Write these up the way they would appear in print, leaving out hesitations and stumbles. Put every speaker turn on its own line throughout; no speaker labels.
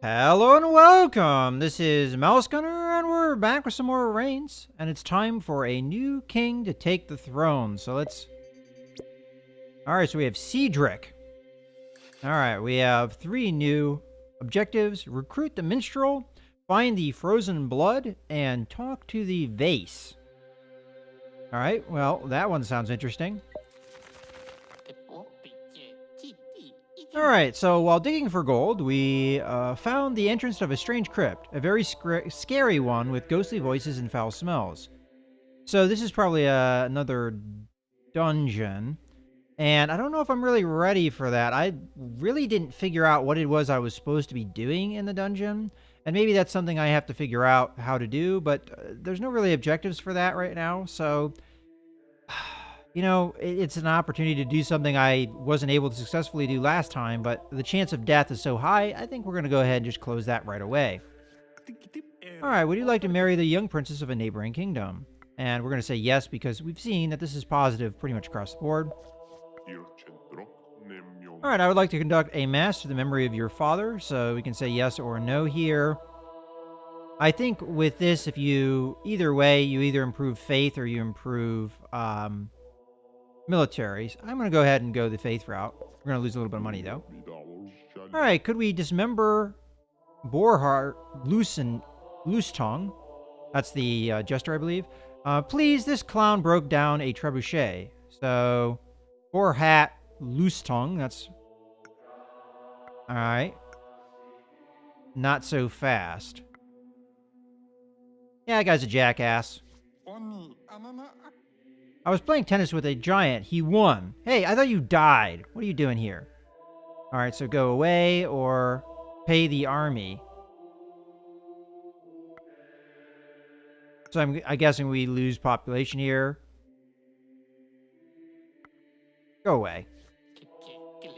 Hello and welcome. This is Mouse Gunner, and we're back with some more reigns. And it's time for a new king to take the throne. So let's. Alright, so we have Cedric. Alright, we have 3 new objectives: recruit the minstrel, find the frozen blood, and talk to the vase. Alright, well, that one sounds interesting. Alright, so while digging for gold, we found the entrance of a strange crypt, a very scary one with ghostly voices and foul smells. So this is probably another dungeon, and I don't know if I'm really ready for that. I really didn't figure out what it was I was supposed to be doing in the dungeon, and maybe that's something I have to figure out how to do, but there's no really objectives for that right now, so you know, it's an opportunity to do something I wasn't able to successfully do last time, but the chance of death is so high, I think we're going to go ahead and just close that right away. Alright, would you like to marry the young princess of a neighboring kingdom? And we're going to say yes, because we've seen that this is positive pretty much across the board. Alright, I would like to conduct a mass to the memory of your father, so we can say yes or no here. I think with this, if you, either way, you either improve faith or you improve, militaries. I'm going to go ahead and go the faith route. We're going to lose a little bit of money, though. Alright, could we dismember Borhart Loose Tongue? That's the jester, I believe. Please, this clown broke down a trebuchet. So, Borhat Loose Tongue, that's... Alright. Not so fast. Yeah, that guy's a jackass. I was playing tennis with a giant. He won. Hey, I thought you died. What are you doing here? Alright, so go away or pay the army. So I'm guessing we lose population here. Go away.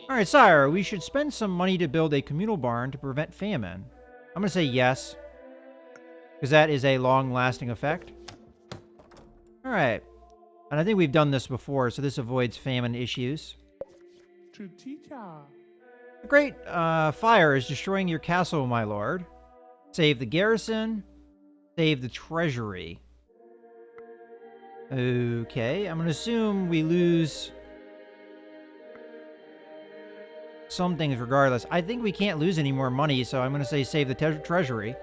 Alright, sire, we should spend some money to build a communal barn to prevent famine. I'm going to say yes, because that is a long-lasting effect. Alright. And I think we've done this before, so this avoids famine issues. A great fire is destroying your castle, my lord. Save the garrison. Save the treasury. Okay, I'm going to assume we lose some things regardless. I think we can't lose any more money, so I'm going to say save the treasury.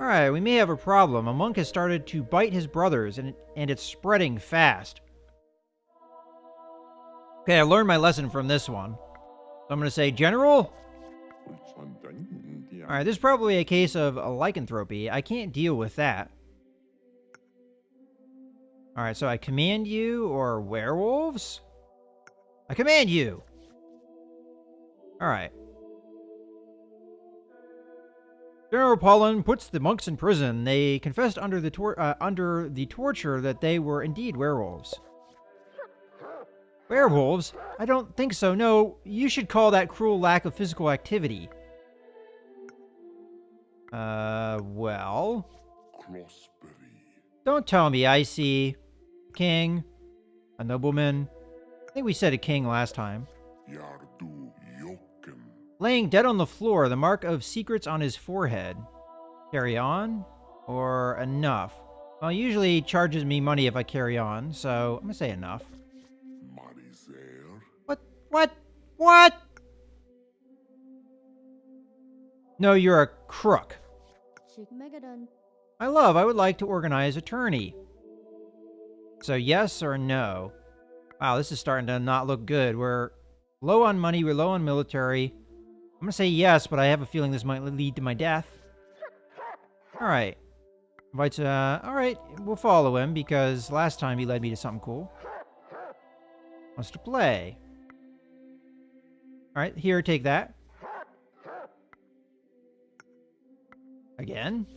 Alright, we may have a problem. A monk has started to bite his brothers, and it's spreading fast. Okay, I learned my lesson from this one. So I'm going to say, General? Alright, this is probably a case of a lycanthropy. I can't deal with that. Alright, so I command you, or werewolves? I command you! Alright. General Pollen puts the monks in prison. They confessed under the torture that they were indeed werewolves. Werewolves? I don't think so. No, you should call that cruel lack of physical activity. Well... Don't tell me I see a king, a nobleman. I think we said a king last time. Laying dead on the floor, the mark of secrets on his forehead. Carry on? Or enough? Well, usually he charges me money if I carry on, so I'm gonna say enough. What? What? No, you're a crook. I would like to organize a tourney. So yes or no? Wow, this is starting to not look good. We're low on money, we're low on military. I'm gonna say yes, but I have a feeling this might lead to my death. Alright. Alright, we'll follow him, because last time he led me to something cool. Wants to play. Alright, here, take that. Again?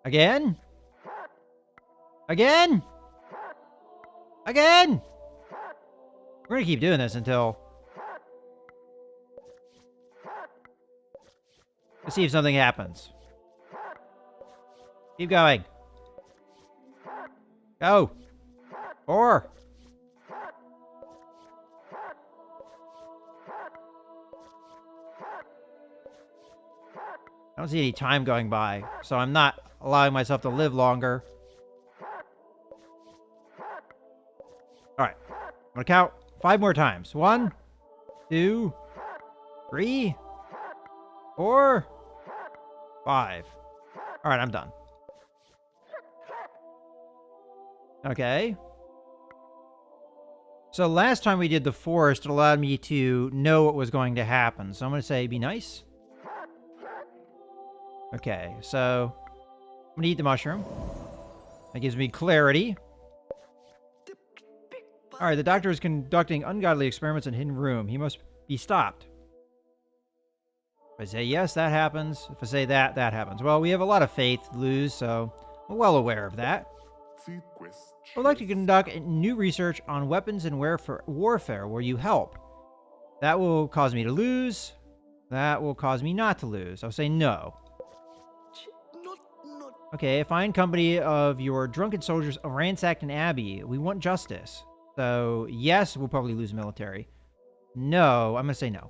Again? Again? Again? We're gonna keep doing this until... Let's see if something happens. Keep going. Go. 4. I don't see any time going by, so I'm not allowing myself to live longer. Alright. I'm gonna count 5 more times. 1, 2, 3, 4, 5. Alright, I'm done. Okay. So last time we did the forest, it allowed me to know what was going to happen. So I'm going to say be nice. Okay, so I'm going to eat the mushroom. That gives me clarity. Alright, the doctor is conducting ungodly experiments in a hidden room. He must be stopped. If I say yes, that happens. If I say that, that happens. Well, we have a lot of faith to lose, so I'm well aware of that. I would like to conduct new research on weapons and warfare. Will you help? That will cause me to lose. That will cause me not to lose. I'll say no. Okay, a fine company of your drunken soldiers ransacked an abbey. We want justice. So, yes, we'll probably lose military. No, I'm going to say no.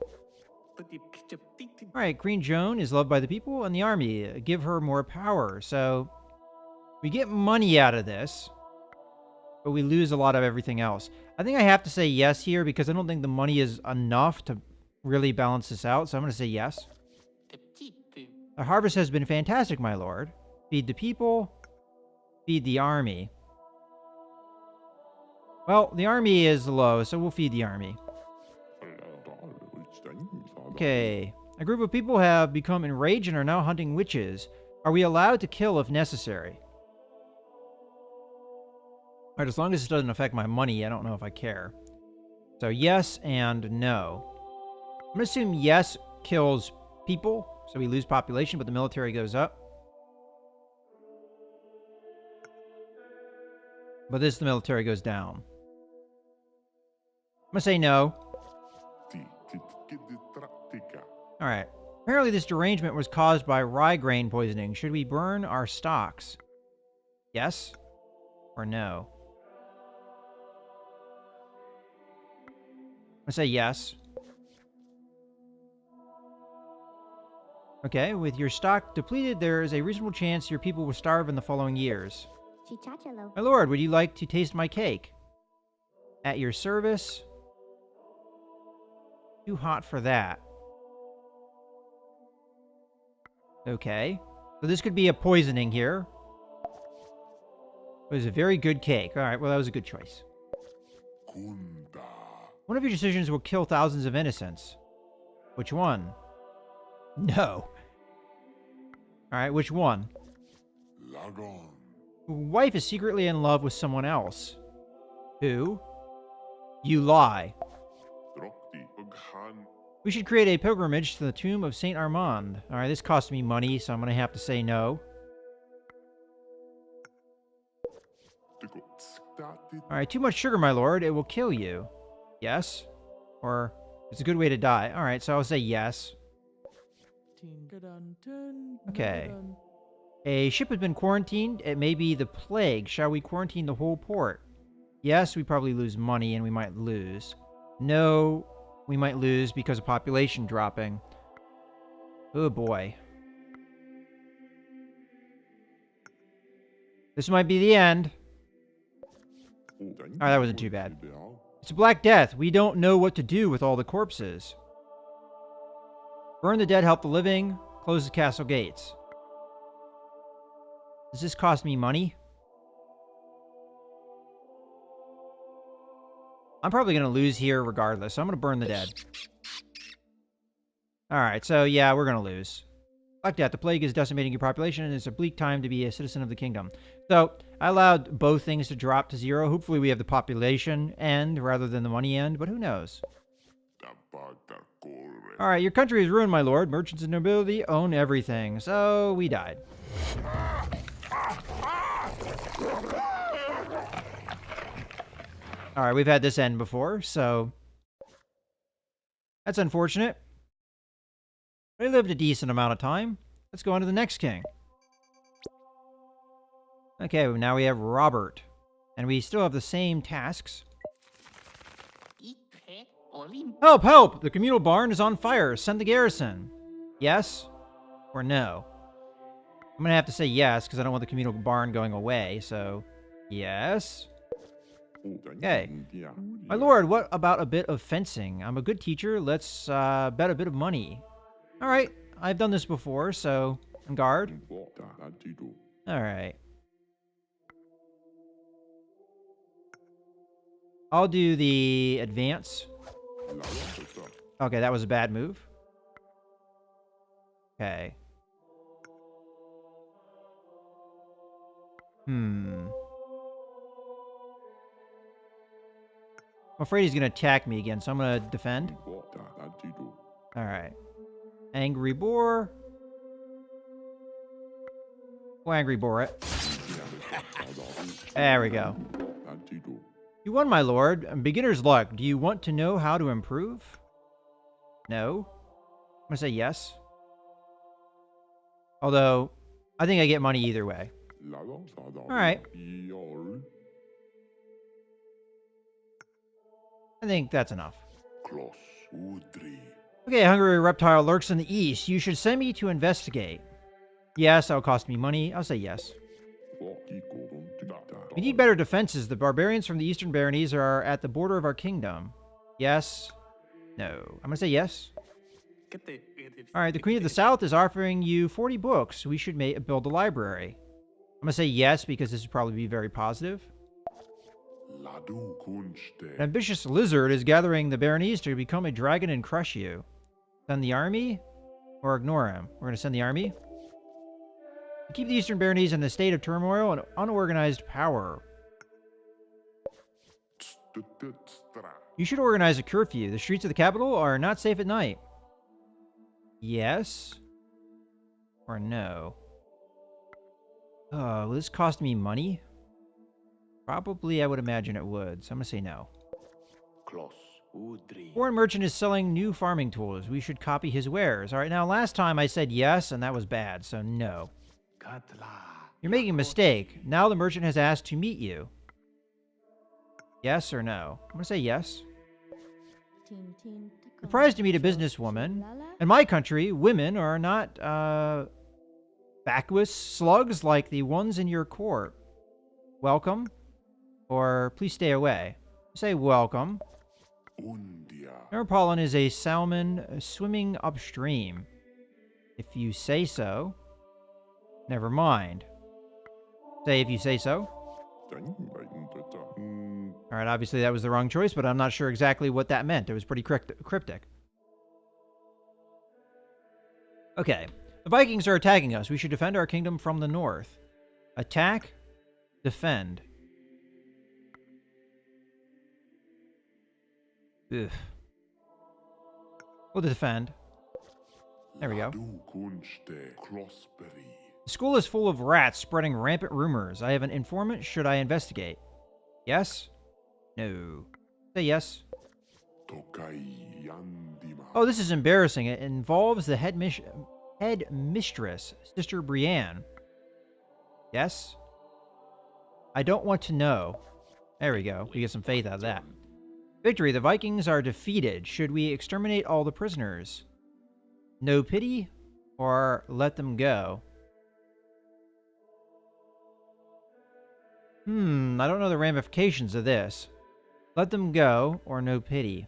Alright, Queen Joan is loved by the people and the army. Give her more power. So, we get money out of this, but we lose a lot of everything else. I think I have to say yes here because I don't think the money is enough to really balance this out. So I'm going to say yes. The harvest has been fantastic, my lord. Feed the people. Feed the army. Well, the army is low, so we'll feed the army. Okay. A group of people have become enraged and are now hunting witches. Are we allowed to kill if necessary? Alright, as long as this doesn't affect my money, I don't know if I care. So yes and no. I'm going to assume yes kills people, so we lose population, but the military goes up. But the military goes down. I'm going to say no. Alright. Apparently this derangement was caused by rye grain poisoning. Should we burn our stocks? Yes or no? I say yes. Okay, with your stock depleted, there is a reasonable chance your people will starve in the following years. My lord, would you like to taste my cake? At your service. Too hot for that. Okay. So this could be a poisoning here. It was a very good cake. Alright, well that was a good choice. One of your decisions will kill thousands of innocents. Which one? No. Alright, which one? Wife is secretly in love with someone else. Who? You lie. We should create a pilgrimage to the tomb of Saint Armand. Alright, this cost me money, so I'm going to have to say no. Alright, too much sugar, my lord. It will kill you. Yes? Or it's a good way to die. Alright, so I'll say yes. Okay. A ship has been quarantined. It may be the plague. Shall we quarantine the whole port? Yes, we probably lose money and we might lose. No, we might lose because of population dropping. Oh boy. This might be the end. Alright, that wasn't too bad. It's a Black Death. We don't know what to do with all the corpses. Burn the dead, help the living. Close the castle gates. Does this cost me money? I'm probably going to lose here regardless, so I'm going to burn the dead. Alright, so yeah, we're going to lose. Black Death, the plague is decimating your population, and it's a bleak time to be a citizen of the kingdom. So, I allowed both things to drop to 0. Hopefully we have the population end rather than the money end, but who knows? Alright, your country is ruined, my lord. Merchants and nobility own everything. So, we died. Alright, we've had this end before, so... that's unfortunate. They lived a decent amount of time. Let's go on to the next king. Okay, well, now we have Robert. And we still have the same tasks. Help, help! The communal barn is on fire. Send the garrison. Yes or no? I'm going to have to say yes because I don't want the communal barn going away. So, yes. Okay. My lord, what about a bit of fencing? I'm a good teacher. Let's bet a bit of money. All right. I've done this before, so on guard. All right. I'll do the advance. Okay, that was a bad move. Okay. I'm afraid he's going to attack me again, so I'm going to defend. Alright. Angry Boar. Oh, Angry Boar it. There we go. You won, my lord. Beginner's luck. Do you want to know how to improve? No. I'm going to say yes. Although, I think I get money either way. Alright. I think that's enough. Okay, a hungry reptile lurks in the east. You should send me to investigate. Yes, that'll cost me money. I'll say yes. We need better defenses. The barbarians from the Eastern Baronies are at the border of our kingdom. Yes. No. I'm gonna say yes. Alright, the Queen of the South is offering you 40 books. We should build a library. I'm gonna say yes because this would probably be very positive. An ambitious lizard is gathering the Baronies to become a dragon and crush you. Send the army or ignore him? We're gonna send the army. Keep the Eastern Baronies in a state of turmoil and unorganized power. You should organize a curfew. The streets of the capital are not safe at night. Yes? Or no? Will this cost me money? Probably, I would imagine it would. So I'm going to say no. Foreign merchant is selling new farming tools. We should copy his wares. All right, now last time I said yes, and that was bad, so no. You're making a mistake. Now the merchant has asked to meet you. Yes or no? I'm going to say yes. Surprised to meet a businesswoman. In my country, women are not vacuous slugs like the ones in your court. Welcome. Or please stay away. Say welcome. Neuropollen is a salmon swimming upstream. If you say so. Never mind. Say if you say so. Alright, obviously that was the wrong choice, but I'm not sure exactly what that meant. It was pretty cryptic. Okay. The Vikings are attacking us. We should defend our kingdom from the north. Attack. Defend. Ugh. We'll defend. There we go. The school is full of rats spreading rampant rumors. I have an informant. Should I investigate? Yes? No. Say yes. Oh, this is embarrassing. It involves the head mistress, Sister Brienne. Yes? I don't want to know. There we go. We get some faith out of that. Victory. The Vikings are defeated. Should we exterminate all the prisoners? No pity? Or let them go? I don't know the ramifications of this. Let them go, or no pity.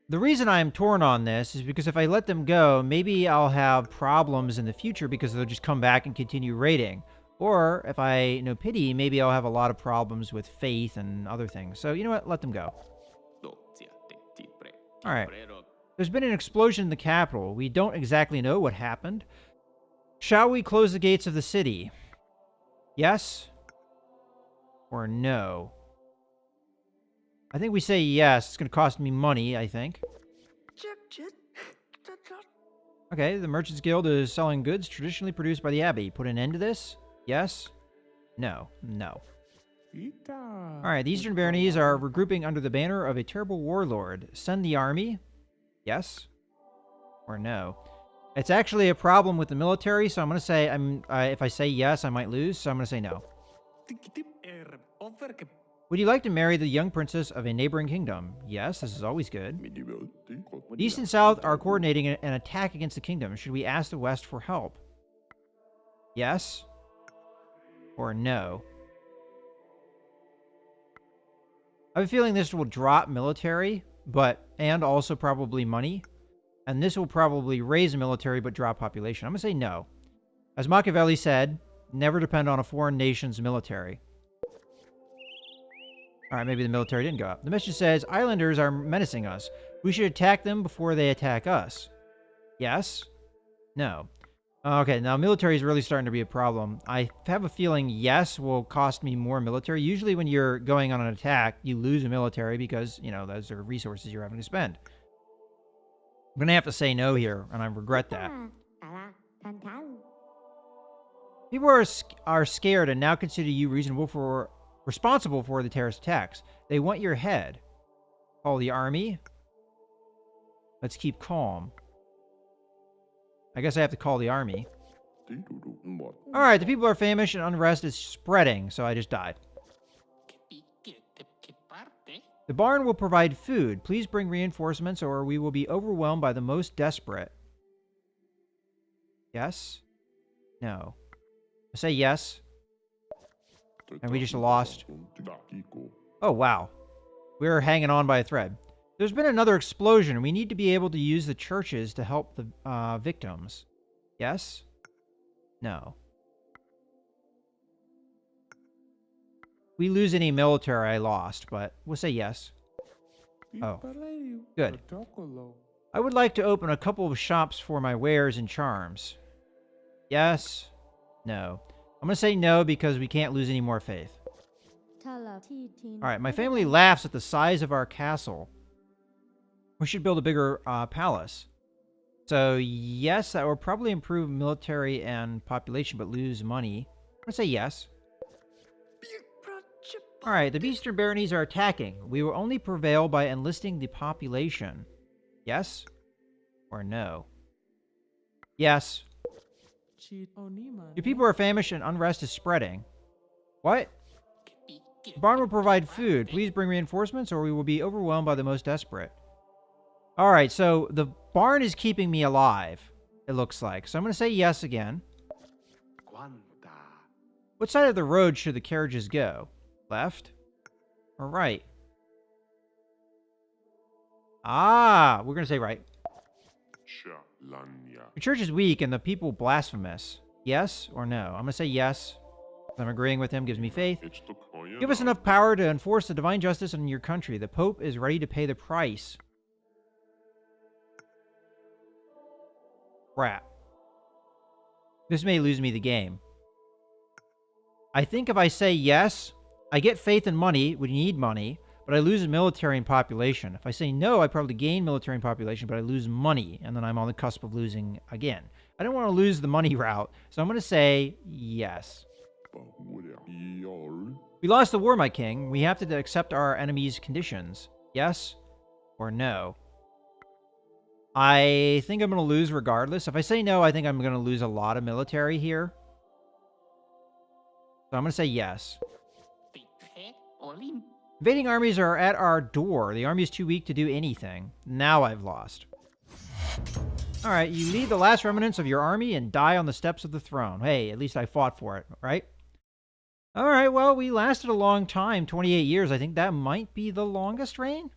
The reason I'm torn on this is because if I let them go, maybe I'll have problems in the future because they'll just come back and continue raiding. Or if I no pity, maybe I'll have a lot of problems with faith and other things. So you know what? Let them go. Alright. There's been an explosion in the capital. We don't exactly know what happened. Shall we close the gates of the city? Yes? Or no? I think we say yes. It's going to cost me money, I think. Okay, the Merchants Guild is selling goods traditionally produced by the Abbey. Put an end to this? Yes? No. No. Alright, the Eastern Baronies are regrouping under the banner of a terrible warlord. Send the army? Yes? Or no? It's actually a problem with the military, so I'm going to say, if I say yes, I might lose, so I'm going to say no. Would you like to marry the young princess of a neighboring kingdom? Yes, this is always good. The East and South are coordinating an attack against the kingdom. Should we ask the West for help? Yes or no? I have a feeling this will drop military, and also probably money. And this will probably raise the military but drop population. I'm going to say no. As Machiavelli said, never depend on a foreign nation's military. Alright, maybe the military didn't go up. The message says, islanders are menacing us. We should attack them before they attack us. Yes? No. Okay, now military is really starting to be a problem. I have a feeling yes will cost me more military. Usually when you're going on an attack, you lose a military because, you know, those are resources you're having to spend. I'm going to have to say no here, and I regret that. People are scared and now consider you responsible for the terrorist attacks. They want your head. Call the army. Let's keep calm. I guess I have to call the army. Alright, the people are famished and unrest is spreading, so I just died. The barn will provide food. Please bring reinforcements or we will be overwhelmed by the most desperate. Yes? No. I say yes. And we just lost. Oh, wow. We're hanging on by a thread. There's been another explosion. We need to be able to use the churches to help the victims. Yes? No. We lose any military, I lost, but we'll say yes. Oh. Good. I would like to open a couple of shops for my wares and charms. Yes? No. I'm going to say no because we can't lose any more faith. Alright, my family laughs at the size of our castle. We should build a bigger palace. So, yes, that will probably improve military and population, but lose money. I'm going to say yes. Alright, the Eastern Baronies are attacking. We will only prevail by enlisting the population. Yes? Or no? Yes. Your people are famished and unrest is spreading. What? The barn will provide food. Please bring reinforcements or we will be overwhelmed by the most desperate. Alright, so the barn is keeping me alive, it looks like. So I'm going to say yes again. What side of the road should the carriages go? Left or right? Ah, we're going to say right. The church is weak and the people blasphemous. Yes or no? I'm going to say yes. I'm agreeing with him, gives me faith. Give us enough power to enforce the divine justice in your country. The Pope is ready to pay the price. Crap. This may lose me the game. I think if I say yes, I get faith and money. We need money, but I lose military and population. If I say no, I probably gain military and population, but I lose money, and then I'm on the cusp of losing again. I don't want to lose the money route, so I'm going to say yes. We lost the war, my king. We have to accept our enemy's conditions. Yes or no? I think I'm going to lose regardless. If I say no, I think I'm going to lose a lot of military here. So I'm going to say yes. Invading armies are at our door. The army is too weak to do anything. Now I've lost. Alright, you lead the last remnants of your army and die on the steps of the throne. Hey, at least I fought for it, right? Alright, well, we lasted a long time, 28 years. I think that might be the longest reign.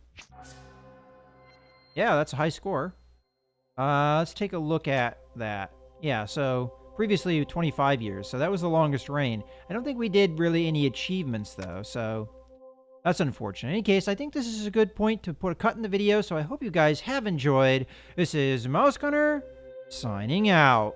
Yeah, that's a high score. Let's take a look at that. Yeah, so previously 25 years, so that was the longest reign. I don't think we did really any achievements, though, so that's unfortunate. In any case, I think this is a good point to put a cut in the video, so I hope you guys have enjoyed. This is Mouse Gunner, signing out.